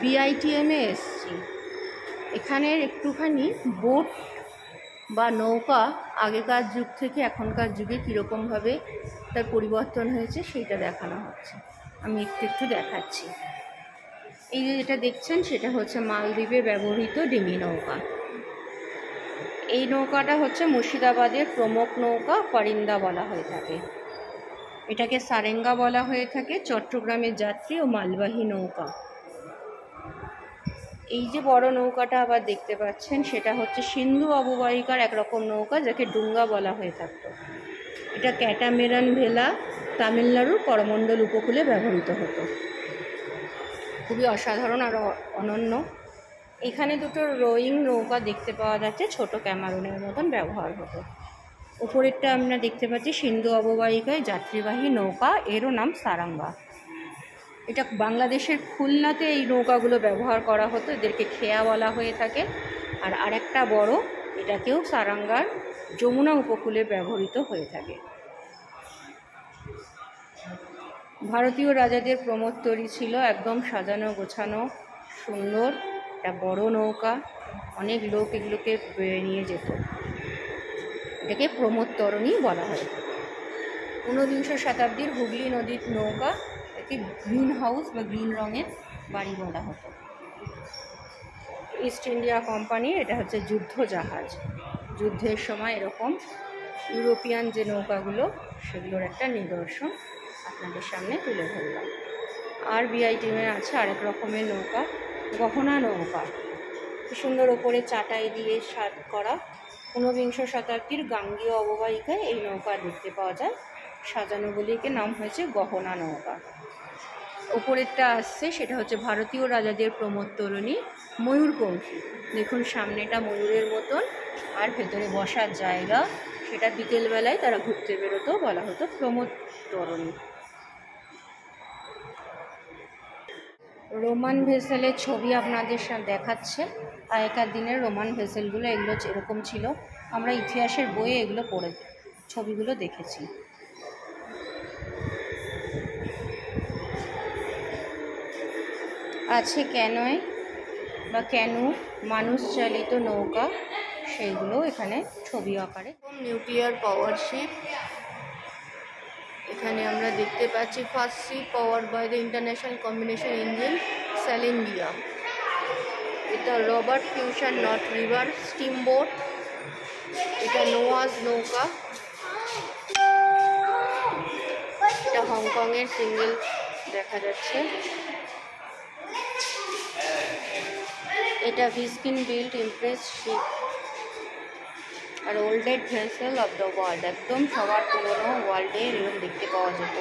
বিআইটিএমে এসছি। এখানের একটুখানি বোট বা নৌকা আগেকার যুগ থেকে এখনকার যুগে কীরকমভাবে তার পরিবর্তন হয়েছে সেইটা দেখানো হচ্ছে। আমি একটু একটু দেখাচ্ছি। এই যে যেটা দেখছেন সেটা হচ্ছে মালদ্বীপে ব্যবহৃত ডিঙি নৌকা। এই নৌকাটা হচ্ছে মুর্শিদাবাদের প্রমুখ নৌকা, পরিন্দা বলা হয়ে থাকে। এটাকে সারেঙ্গা বলা হয়ে থাকে, চট্টগ্রামের যাত্রী ও মালবাহী নৌকা। এই যে বড় নৌকাটা আবার দেখতে পাচ্ছেন সেটা হচ্ছে সিন্ধু অববাহিকার একরকম নৌকা, যাকে ডুঙ্গা বলা হয়ে থাকত। এটা ক্যাটামেরান ভেলা তামিলনাড়ুর করমণ্ডল উপকূলে ব্যবহৃত হতো। খুবই অসাধারণ আর অনন্য। এখানে দুটো রোয়িং নৌকা দেখতে পাওয়া যাচ্ছে, ছোট ক্যামারনের মতন ব্যবহার হতো। উপরেরটা আমরা দেখতে পাচ্ছি সিন্ধু অববাহিকায় যাত্রীবাহী নৌকা, এরও নাম সারাঙ্গা। এটা বাংলাদেশের খুলনাতে এই নৌকাগুলো ব্যবহার করা হতো, এদেরকে খেয়া বলা হয়ে থাকে। আর আরেকটা বড়, এটাকেও সারাঙ্গার যমুনা উপকূলে ব্যবহৃত হয়ে থাকে। ভারতীয় রাজাদের প্রমোত্তরী ছিল, একদম সাজানো গোছানো সুন্দর একটা বড় নৌকা। অনেক লোক এগুলোকে নিয়ে যেত। এটাকে প্রমোত্তরণী বলা হয়। ঊনবিংশ শতাব্দীর হুগলি নদীর নৌকা, একে গ্রিন হাউস বা গ্রিন রঙের বাড়ি বলা হতো। ইস্ট ইন্ডিয়া কোম্পানির এটা হচ্ছে যুদ্ধ জাহাজ। যুদ্ধের সময় এরকম ইউরোপিয়ান যে নৌকাগুলো সেগুলোর একটা নিদর্শন আপনাদের সামনে তুলে ধরলাম। আর বিআইটিএমে আছে আরেক রকমের নৌকা, গহনা নৌকা। কি সুন্দর ওপরে চাটাই দিয়ে সাজ করা। ঊনবিংশ শতাব্দীর গাঙ্গীয় অববাহিকায় এই নৌকা দেখতে পাওয়া যায়, সাজানো বলিকে নাম হয়েছে গহনা নৌকা। ওপরেরটা আসছে সেটা হচ্ছে ভারতীয় রাজাদের প্রমোত্তরণী ময়ূরপঙ্খী। দেখুন সামনেটা ময়ূরের মতন, আর ভেতরে বসার জায়গা। সেটা বিকেলবেলায় তারা ঘুরতে বেরোতো, বলা হতো প্রমোত্তরণী। রোমান ভেসেলের ছবি আপনাদের সাথে দেখাচ্ছে। আগেকার দিনের রোমান ভেসেলগুলো এগুলো এরকম ছিল। আমরা ইতিহাসের বইয়ে এগুলো পড়ে ছবিগুলো দেখেছি। আছে ক্যানোয় বা ক্যানু, মানুষ চালিত নৌকা, সেইগুলো এখানে ছবি আকারে। নিউক্লিয়ার পাওয়ার শিপ এখানে আমরা দেখতে পাচ্ছি। First ship power by the international combination engine Selandia. এটা Robert Fulton North River steamboat. এটা নোয়াজ নৌকা। এটা হংকংয়ের সিঙ্গেল দেখা যাচ্ছে। এটা ভিস্কিন বিল্ট ইমপ্রেস শিপ আর oldest vessel of the world. একদম সবার পুরনো, ওয়ার্ল্ডে এরকম দেখতে পাওয়া যেত।